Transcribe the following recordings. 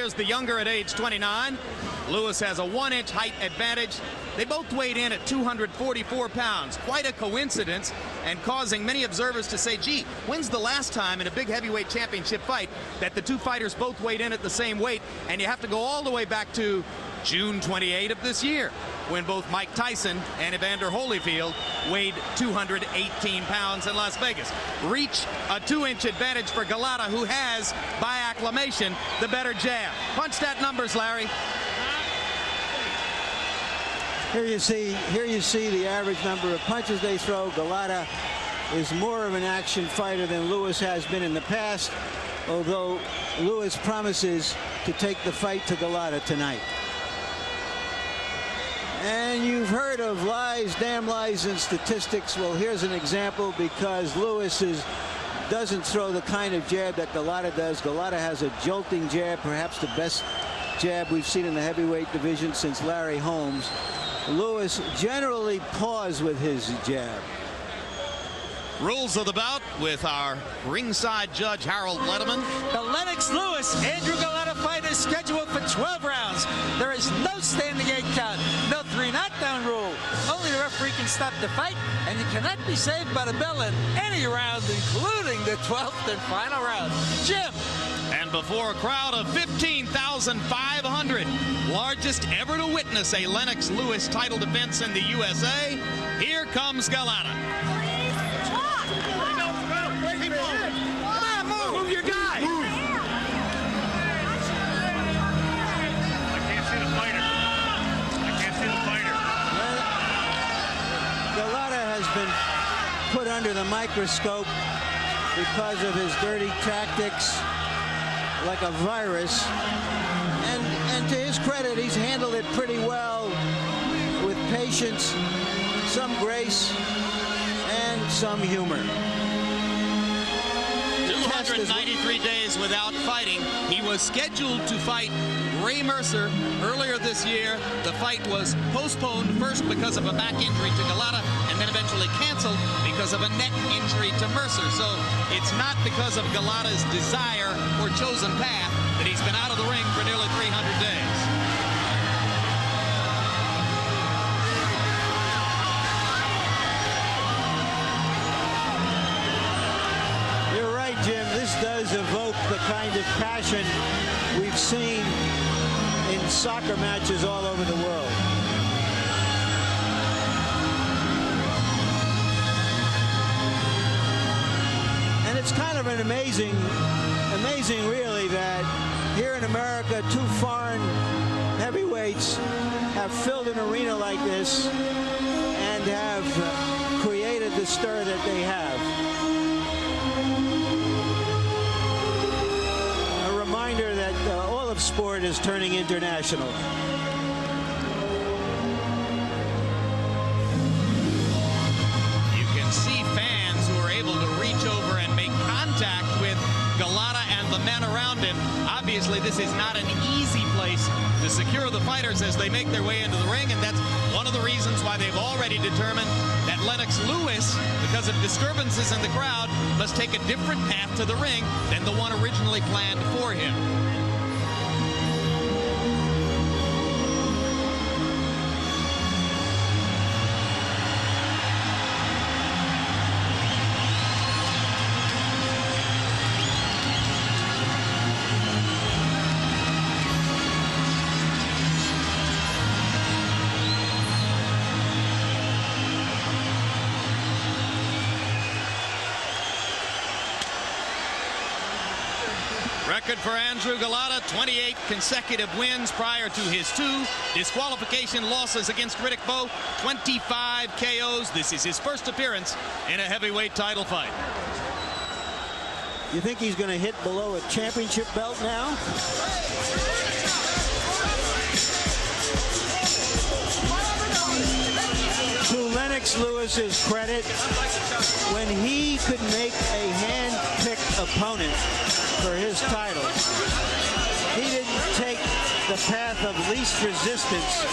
years the younger at age 29. Lewis has a 1-inch height advantage. They both weighed in at 244 pounds. Quite a coincidence, and causing many observers to say, gee, when's the last time in a big heavyweight championship fight that the two fighters both weighed in at the same weight? And you have to go all the way back to June 28 of this year, when both Mike Tyson and Evander Holyfield weighed 218 pounds in Las Vegas. Reach a 2-inch advantage for Golota, who has, by acclamation, the better jab. Punch that numbers, Larry. Here you see the average number of punches they throw. Golota is more of an action fighter than Lewis has been in the past, although Lewis promises to take the fight to Golota tonight. And you've heard of lies, damn lies, and statistics. Well, here's an example, because Lewis doesn't throw the kind of jab that Golota does. Golota has a jolting jab, perhaps the best jab we've seen in the heavyweight division since Larry Holmes. Lewis generally paws with his jab. Rules of the bout with our ringside judge, Harold Letterman. The Lennox Lewis Andrew Golota fight is scheduled for 12 rounds. There is no standing 8 count, no 3 knockdown rule. Only the referee can stop the fight, and you cannot be saved by the bell in any round, including the 12th and final round. Jim. And before a crowd of 15,500, largest ever to witness a Lennox Lewis title defense in the USA, here comes Golota. Move your guy. I can't see the fighter. I can't see the fighter. Golota has been put under the microscope because of his dirty tactics, like a virus. And to his credit, he's handled it pretty well, with patience, some grace, and some humor. 293 days without fighting. He was scheduled to fight Ray Mercer earlier this year. The fight was postponed, first because of a back injury to Golota, and then eventually canceled because of a neck injury to Mercer. So it's not because of Golota's desire or chosen path that he's been out of the ring for nearly 300 days. Jim, this does evoke the kind of passion we've seen in soccer matches all over the world. And it's kind of an amazing really, that here in America, 2 foreign heavyweights have filled an arena like this and have created the stir that they have. Reminder that all of sport is turning international. You can see fans who are able to reach over and make contact with Golota and the men around him. Obviously, this is not an easy place to secure the fighters as they make their way into the ring, and that's one of the reasons why they've already determined that Lennox Lewis, because of disturbances in the crowd, must take a different path to the ring than the one originally planned for him. Record for Andrew Golota, 28 consecutive wins prior to his 2 disqualification losses against Riddick Bowe, 25 KOs. This is his first appearance in a heavyweight title fight. You think he's going to hit below a championship belt now? To Lennox Lewis's credit, when he could make a hand-picked opponent for his title, he didn't take the path of least resistance,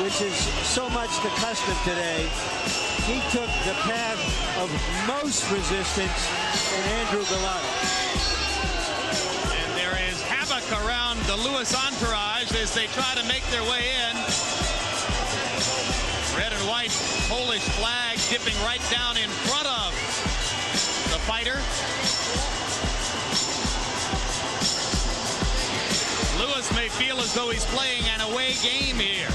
which is so much the custom today. He took the path of most resistance in Andrew Golota. And there is havoc around the Lewis entourage as they try to make their way in. Red and white Polish flag dipping right down in front of the fighter. Lewis may feel as though he's playing an away game here.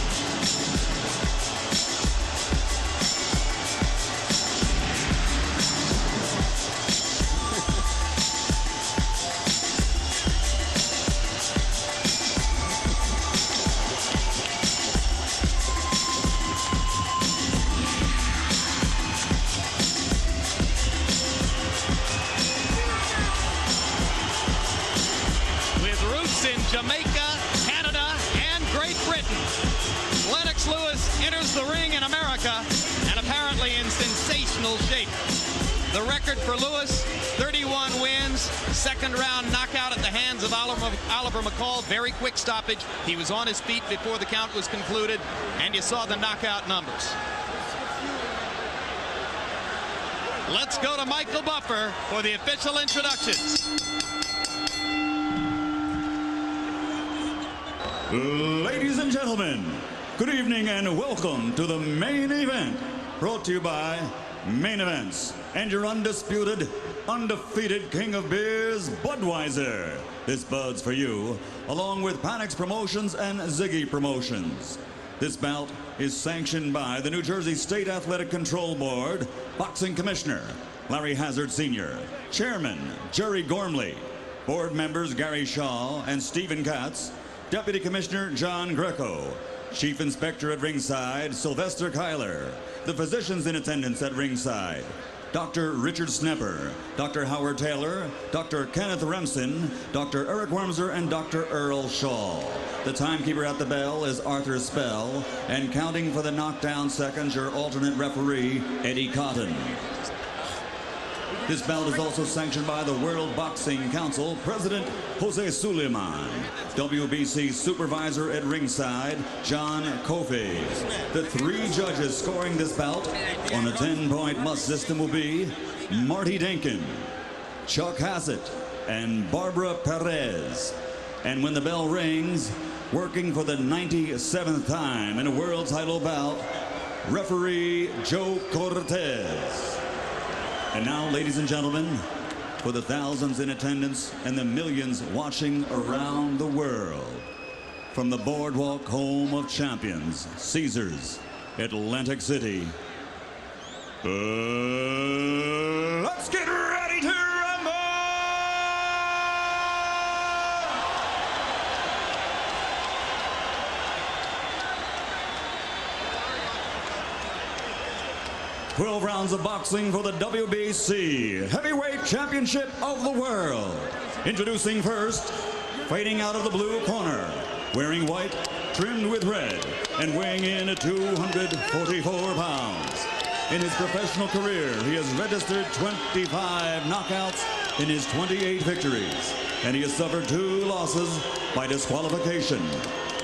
Jamaica, Canada, and Great Britain. Lennox Lewis enters the ring in America and apparently in sensational shape. The record for Lewis, 31 wins, second round knockout at the hands of Oliver McCall. Very quick stoppage. He was on his feet before the count was concluded, and you saw the knockout numbers. Let's go to Michael Buffer for the official introductions. Ladies and gentlemen, good evening and welcome to the main event, brought to you by Main Events and your undisputed, undefeated king of beers, Budweiser. This Bud's for you, along with Panics Promotions and Ziggy Promotions. This bout is sanctioned by the New Jersey State Athletic Control Board, Boxing Commissioner Larry Hazard Sr., Chairman Jerry Gormley, Board members Gary Shaw and Stephen Katz, Deputy Commissioner John Greco, Chief Inspector at ringside Sylvester Kyler, the physicians in attendance at ringside Dr. Richard Snepper, Dr. Howard Taylor, Dr. Kenneth Remsen, Dr. Eric Wormser, and Dr. Earl Shaw. The timekeeper at the bell is Arthur Spell, and counting for the knockdown seconds, your alternate referee, Eddie Cotton. This bout is also sanctioned by the World Boxing Council, President Jose Suleiman, WBC Supervisor at ringside, John Kofi. The three judges scoring this bout on a 10-point must system will be Marty Denkin, Chuck Hassett, and Barbara Perez. And when the bell rings, working for the 97th time in a world title bout, referee Joe Cortez. And now, ladies and gentlemen, for the thousands in attendance and the millions watching around the world, from the boardwalk home of champions, Caesars, Atlantic City, let's get ready to rumble! 12 rounds of boxing for the WBC Heavyweight Championship of the World. Introducing first, fighting out of the blue corner, wearing white, trimmed with red, and weighing in at 244 pounds. In his professional career, he has registered 25 knockouts in his 28 victories, and he has suffered 2 losses by disqualification.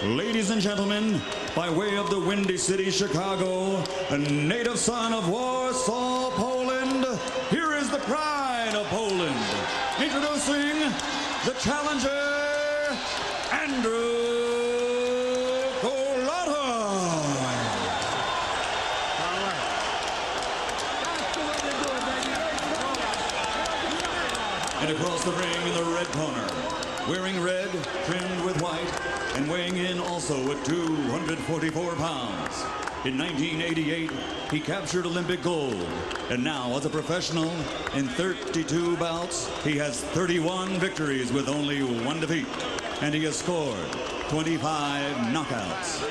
Ladies and gentlemen, by way of the Windy City, Chicago, a native son of Warsaw, Poland, here is the pride of Poland. Introducing the challenger, Andrew Golota. And across the ring in the red corner, wearing red, trimmed with white, and weighing in also at 244 pounds. In 1988, he captured Olympic gold. And now, as a professional, in 32 bouts, he has 31 victories with only 1 defeat. And he has scored 25 knockouts.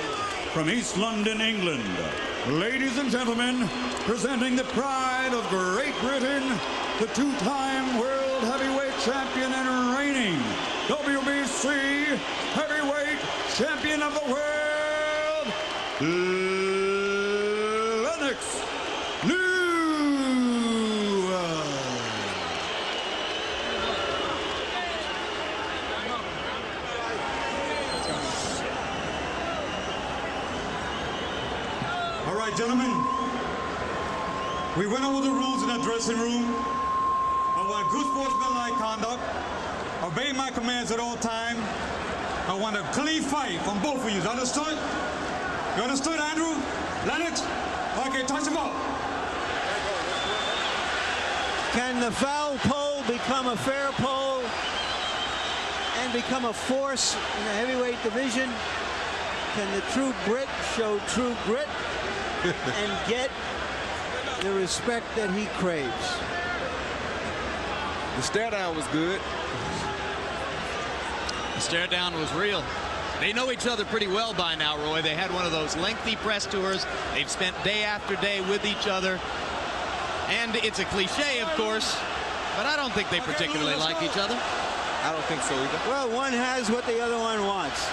From East London, England, ladies and gentlemen, presenting the pride of Great Britain, the 2-time world heavyweight champion and reigning WBC heavyweight champion of the world, Lennox Lewis. All right, gentlemen, we went over the rules in the dressing room. I want good sportsmanlike conduct, obey my commands at all times, I want a clean fight from both of you. Understood? You understood, Andrew? Lennox? Okay, touch him up. Can the foul pole become a fair pole and become a force in the heavyweight division? Can the true Brit show true grit and get the respect that he craves? The stare down was good. The stare down was real. They know each other pretty well by now, Roy. They had one of those lengthy press tours. They've spent day after day with each other. And it's a cliche, of course, but I don't think they particularly like each other. I don't think so either. Well, one has what the other one wants,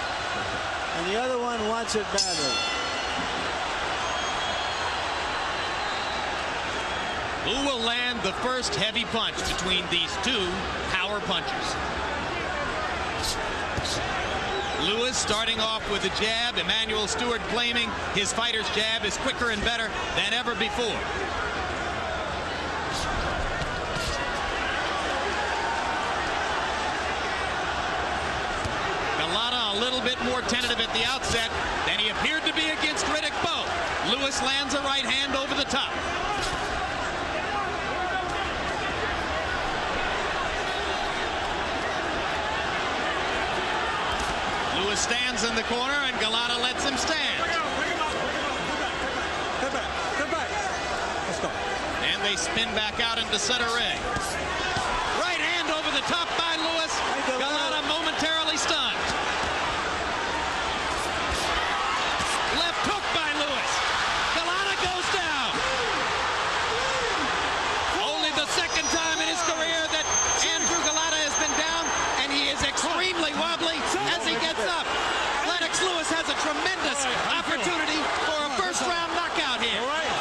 and the other one wants it badly. Who will land the first heavy punch between these two power punchers? Lewis starting off with a jab. Emanuel Stewart claiming his fighter's jab is quicker and better than ever before. Golota a little bit more tentative at the outset than he appeared to be against Riddick Bowe. Lewis lands a right hand over the top. Lewis stands in the corner and Golota lets him stand. Get back. Get back. Let's go. And they spin back out into center ring. Right hand over the top by Lewis. Golota momentarily stunned. Left hook by Lewis. Golota goes down. Only the second time in his career that Andrew Golota has been down, and he is extremely wobbly as he gets up. Lennox Lewis has a tremendous opportunity for a first-round knockout here. All right,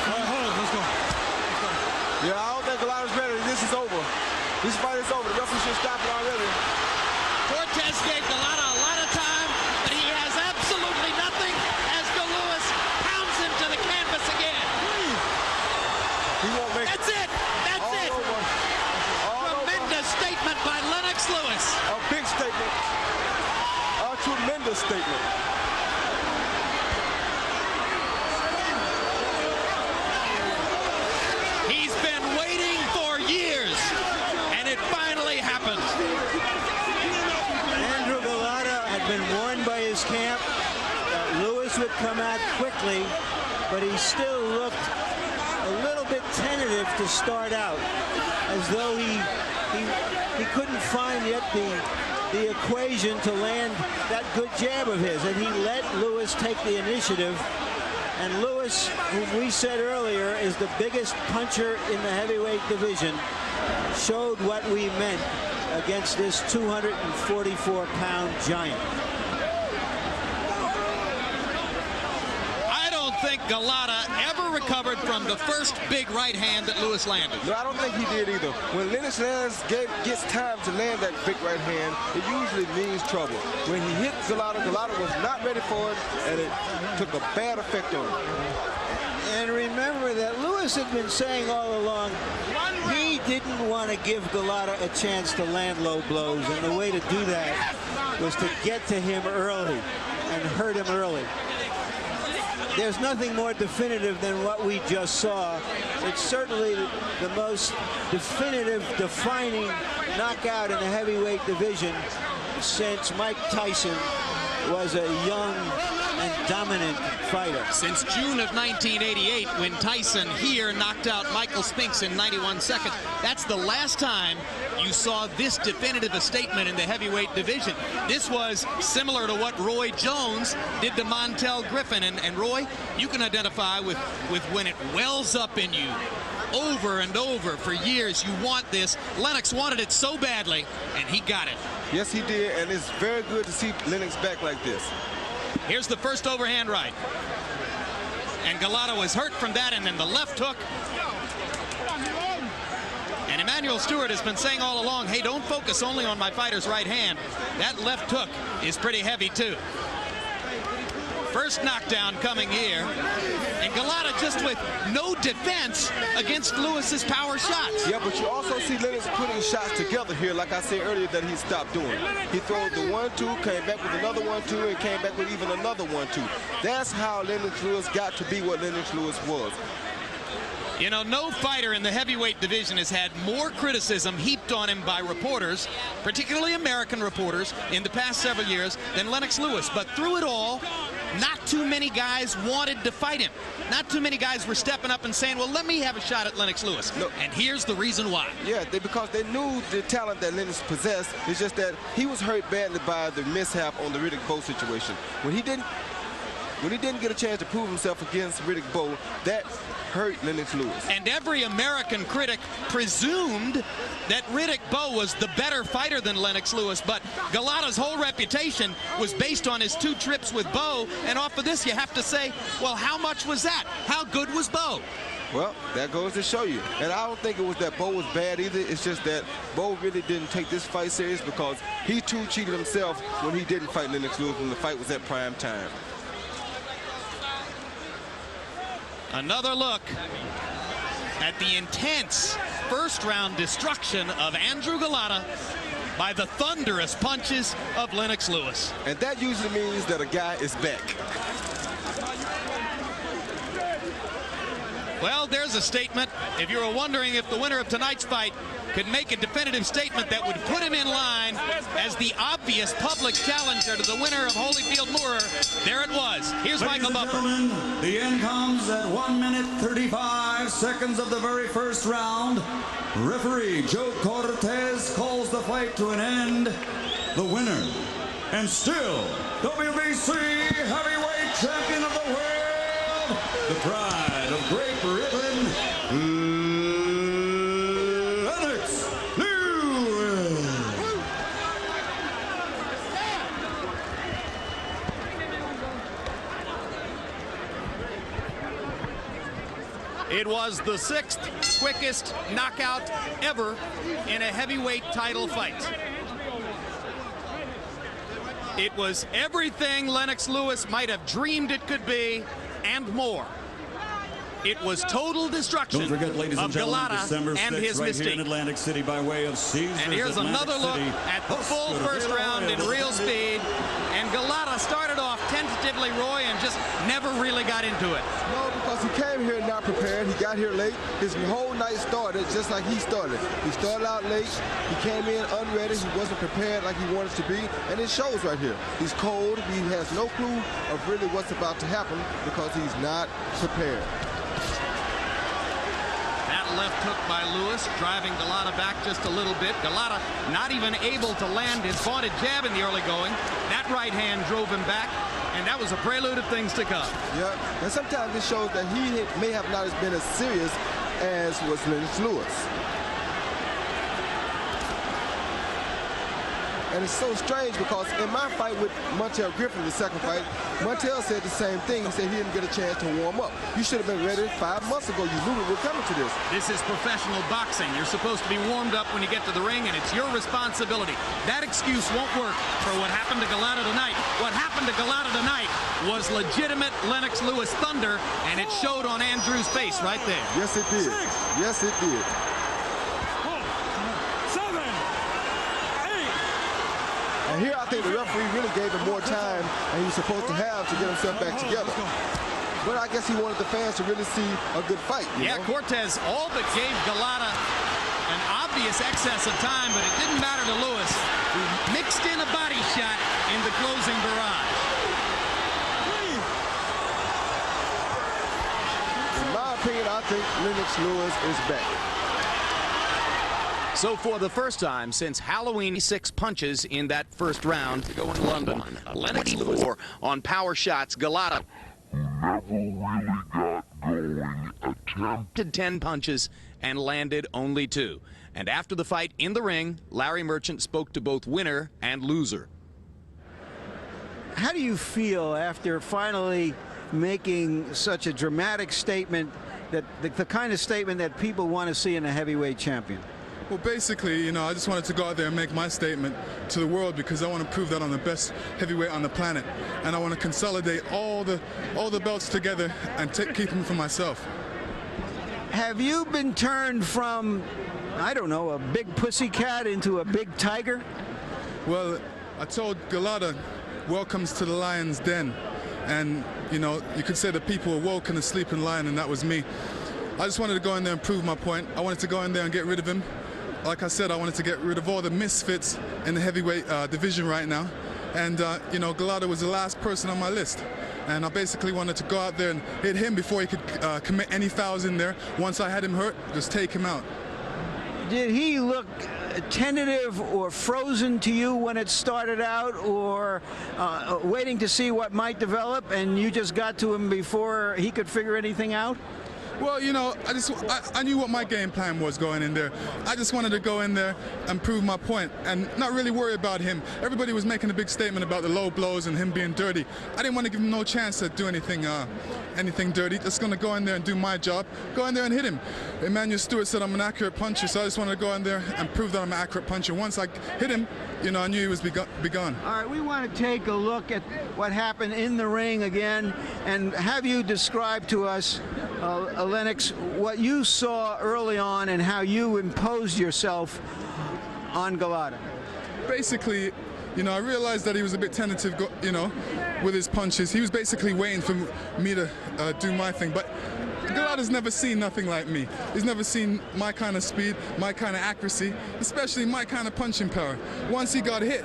hold on. Let's go. Yeah, I don't think Golota's ready. This is over. This fight is over. The referee should stop it already. Cortez gave Golota a lot of time, but he has absolutely nothing as Lewis pounds him to the canvas again. He won't make That's it. That's all it. over. All Tremendous statement by Lennox Lewis. over. A big statement. A tremendous statement. He's been waiting for years, and it finally happened. Andrew Golota had been warned by his camp that Lewis would come out quickly, but he still looked a little bit tentative to start out, as though he couldn't find yet the equation to land that good jab of his, and he let Lewis take the initiative. And Lewis, whom we said earlier is the biggest puncher in the heavyweight division, showed what we meant against this 244-pound giant. I don't think Golota ever recovered from the first big right hand that Lewis landed. No, I don't think he did either. When Lennox gets time to land that big right hand, it usually means trouble. When he hit Golota, Golota was not ready for it, and it took a bad effect on him. And remember that Lewis had been saying all along he didn't want to give Golota a chance to land low blows, and the way to do that was to get to him early and hurt him early. There's nothing more definitive than what we just saw. It's certainly the most definitive, defining knockout in the heavyweight division since Mike Tyson was a young and dominant fighter. Since June of 1988, when Tyson here knocked out Michael Spinks in 91 seconds. That's the last time you saw this definitive a statement in the heavyweight division. This was similar to what Roy Jones did to Montel Griffin. And Roy, you can identify with when it wells up in you over and over for years. You want this. Lennox wanted it so badly, and he got it. Yes, he did, and it's very good to see Lennox back like this. Here's the first overhand right. And Golota was hurt from that, and then the left hook. And Emanuel Stewart has been saying all along, hey, don't focus only on my fighter's right hand. That left hook is pretty heavy, too. First knockdown coming here. And Golota just with no defense against Lewis's power shots. Yeah, but you also see Lennox putting shots together here, like I said earlier, that he stopped doing. He threw the 1-2, came back with another 1-2, and came back with even another 1-2. That's how Lennox Lewis got to be what Lennox Lewis was. You know, no fighter in the heavyweight division has had more criticism heaped on him by reporters, particularly American reporters, in the past several years than Lennox Lewis. But through it all, not too many guys wanted to fight him. Not too many guys were stepping up and saying, well, let me have a shot at Lennox Lewis. No. And here's the reason why. Yeah, because they knew the talent that Lennox possessed. It's just that he was hurt badly by the mishap on the Riddick Bowe situation. When he didn't get a chance to prove himself against Riddick Bowe, that hurt Lennox Lewis. And every American critic presumed that Riddick Bowe was the better fighter than Lennox Lewis, but Golota's whole reputation was based on his 2 trips with Bowe, and off of this you have to say, well, how much was that? How good was Bowe? Well, that goes to show you. And I don't think it was that Bowe was bad either. It's just that Bowe really didn't take this fight serious because he too cheated himself when he didn't fight Lennox Lewis when the fight was at prime time. Another look at the intense first-round destruction of Andrew Golota by the thunderous punches of Lennox Lewis. And that usually means that a guy is back. Well, there's a statement. If you were wondering if the winner of tonight's fight could make a definitive statement that would put him in line as the obvious public challenger to the winner of Holyfield Moore, there it was. Here's Michael Buffer. Ladies and gentlemen, the end comes at 1 minute 35 seconds of the very first round. Referee Joe Cortez calls the fight to an end. The winner, and still WBC heavyweight champion of the world, the pride of Great Britain, Lennox Lewis. It was the 6th quickest knockout ever in a heavyweight title fight. It was everything Lennox Lewis might have dreamed it could be and more. It was total destruction. Don't forget, ladies and gentlemen, Golota December 6th, and his right mystique. here in Atlantic City by way of Caesars. And here's Atlantic another look City. at the full first round in real speed. And Golota started off tentatively, Roy, and just never really got into it. No, because he came here not prepared. He got here late. His whole night started just like he started. He started out late. He came in unready. He wasn't prepared like he wanted to be. And it shows right here. He's cold. He has no clue of really what's about to happen because he's not prepared. Left hook by Lewis, driving Golota back just a little bit. Golota not even able to land his vaunted jab in the early going. That right hand drove him back, and that was a prelude of things to come. Yeah, and sometimes it shows that he may have not been as serious as was Lennox Lewis. And it's so strange because in my fight with Montel Griffin, the second fight, Montel said the same thing. He said he didn't get a chance to warm up. You should have been ready 5 months ago. You knew we were coming to this. This is professional boxing. You're supposed to be warmed up when you get to the ring, and it's your responsibility. That excuse won't work for what happened to Golota tonight. What happened to Golota tonight was legitimate Lennox Lewis thunder, and it showed on Andrew's face right there. Yes, it did. Yes, it did. And here I think the referee really gave him more time than he was supposed to have to get himself back together. But I guess he wanted the fans to really see a good fight. You know? Cortez all but gave Golota an obvious excess of time, but it didn't matter to Lewis, who mixed in a body shot in the closing barrage. In my opinion, I think Lennox Lewis is back. So for the first time since Halloween, 6 punches in that first round to go in London. Lennox Lewis on power shots. Golota never really got going. Attempted 10 punches and landed only 2. And after the fight in the ring, Larry Merchant spoke to both winner and loser. How do you feel after finally making such a dramatic statement, that the kind of statement that people want to see in a heavyweight champion? Well, basically, you know, I just wanted to go out there and make my statement to the world because I want to prove that I'm the best heavyweight on the planet, and I want to consolidate all the belts together and keep them for myself. Have you been turned from, I don't know, a big pussycat into a big tiger? Well, I told Golota, welcomes to the lion's den, and you know, you could say the people were woke in a sleeping lion, and that was me. I just wanted to go in there and prove my point. I wanted to go in there and get rid of him. Like I said, I wanted to get rid of all the misfits in the heavyweight division right now. And, you know, Golota was the last person on my list. And I basically wanted to go out there and hit him before he could commit any fouls in there. Once I had him hurt, just take him out. Did he look tentative or frozen to you when it started out, or waiting to see what might develop, and you just got to him before he could figure anything out? Well, you know, I knew what my game plan was going in there. I just wanted to go in there and prove my point and not really worry about him. Everybody was making a big statement about the low blows and him being dirty. I didn't want to give him no chance to do anything dirty. Just going to go in there and do my job. Go in there and hit him. Emmanuel Stewart said I'm an accurate puncher, so I just wanted to go in there and prove that I'm an accurate puncher. Once I hit him, you know, I knew he was begun. All right, we want to take a look at what happened in the ring again and have you describe to us, Lennox, what you saw early on and how you imposed yourself on Golota. Basically, you know, I realized that he was a bit tentative, you know, with his punches. He was basically waiting for me to do my thing. But Golota's never seen nothing like me. He's never seen my kind of speed, my kind of accuracy, especially my kind of punching power. Once he got hit,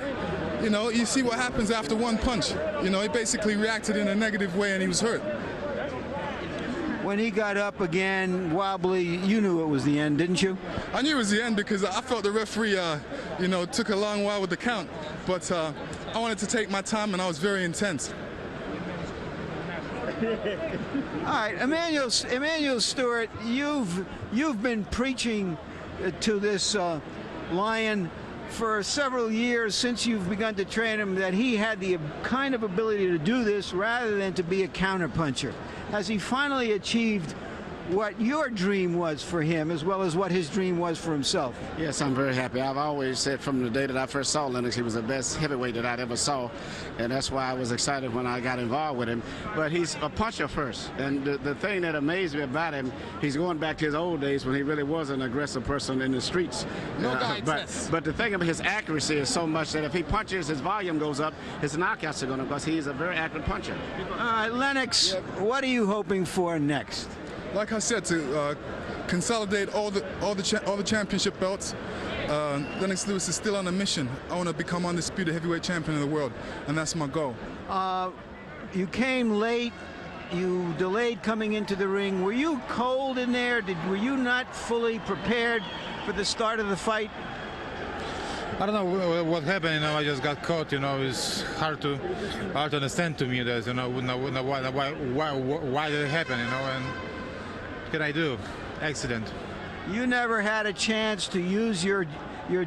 you know, you see what happens after one punch. You know, he basically reacted in a negative way and he was hurt. When he got up again, wobbly, you knew it was the end, didn't you? I knew it was the end because I felt the referee, you know, took a long while with the count. But I wanted to take my time, and I was very intense. All right, Emmanuel Stewart, you've been preaching to this lion for several years since you've begun to train him that he had the kind of ability to do this rather than to be a counterpuncher. Has he finally achieved what your dream was for him as well as what his dream was for himself? Yes, I'm very happy. I've always said from the day that I first saw Lennox, he was the best heavyweight that I'd ever saw, and that's why I was excited when I got involved with him. But he's a puncher first, and the thing that amazed me about him, he's going back to his old days when he really was an aggressive person in the streets. But the thing about his accuracy is so much that if he punches, his volume goes up, his knockouts are going to, because he's a very accurate puncher. All right, Lennox, what are you hoping for next? Like I said, to consolidate all the championship belts. Lennox Lewis is still on a mission. I want to become undisputed heavyweight champion of the world, and that's my goal. You came late. You delayed coming into the ring. Were you cold in there? Were you not fully prepared for the start of the fight? I don't know what happened. You know, I just got caught. You know, it's hard to understand to me that, you know, why did it happen? You know, and what can I do? Accident. You never had a chance to use your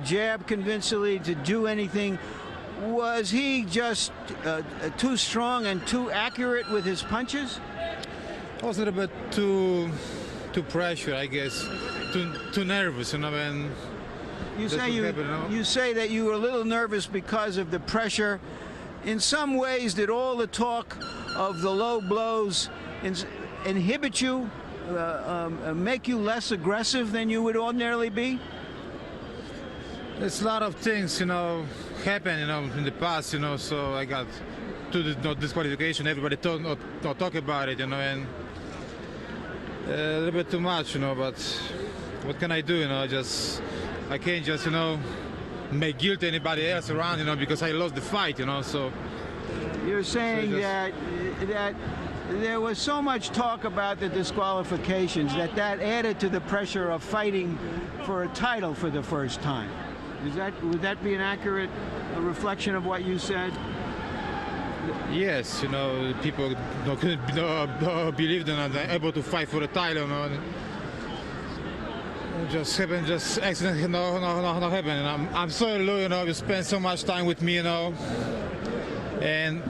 jab convincingly to do anything. Was he just too strong and too accurate with his punches? I was a little bit too pressure, I guess. Too nervous, you know. And you say that you were a little nervous because of the pressure. In some ways, did all the talk of the low blows inhibit you? Make you less aggressive than you would ordinarily be? There's a lot of things, you know, happen, you know, in the past, you know. So I got to the disqualification. Everybody talk about it, you know, and a little bit too much, you know. But what can I do, you know? I can't just, you know, make guilt anybody else around, you know, because I lost the fight, you know. So you're saying that there was so much talk about the disqualifications that added to the pressure of fighting for a title for the first time. Would that be an accurate reflection of what you said? Yes, you know, people couldn't believe they're not able to fight for the title. You know. It just happened, just accident, no happened. And I'm sorry, Lou, you know, you spent so much time with me, you know, and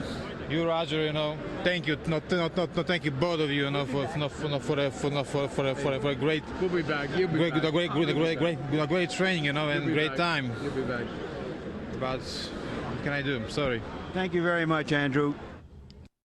you, Roger, you know, thank you, thank you both of you, you know, for a great. We'll be back. You'll be back. Great training, you know, and great back. time. You'll be back. But what can I do? I'm sorry. Thank you very much, Andrew.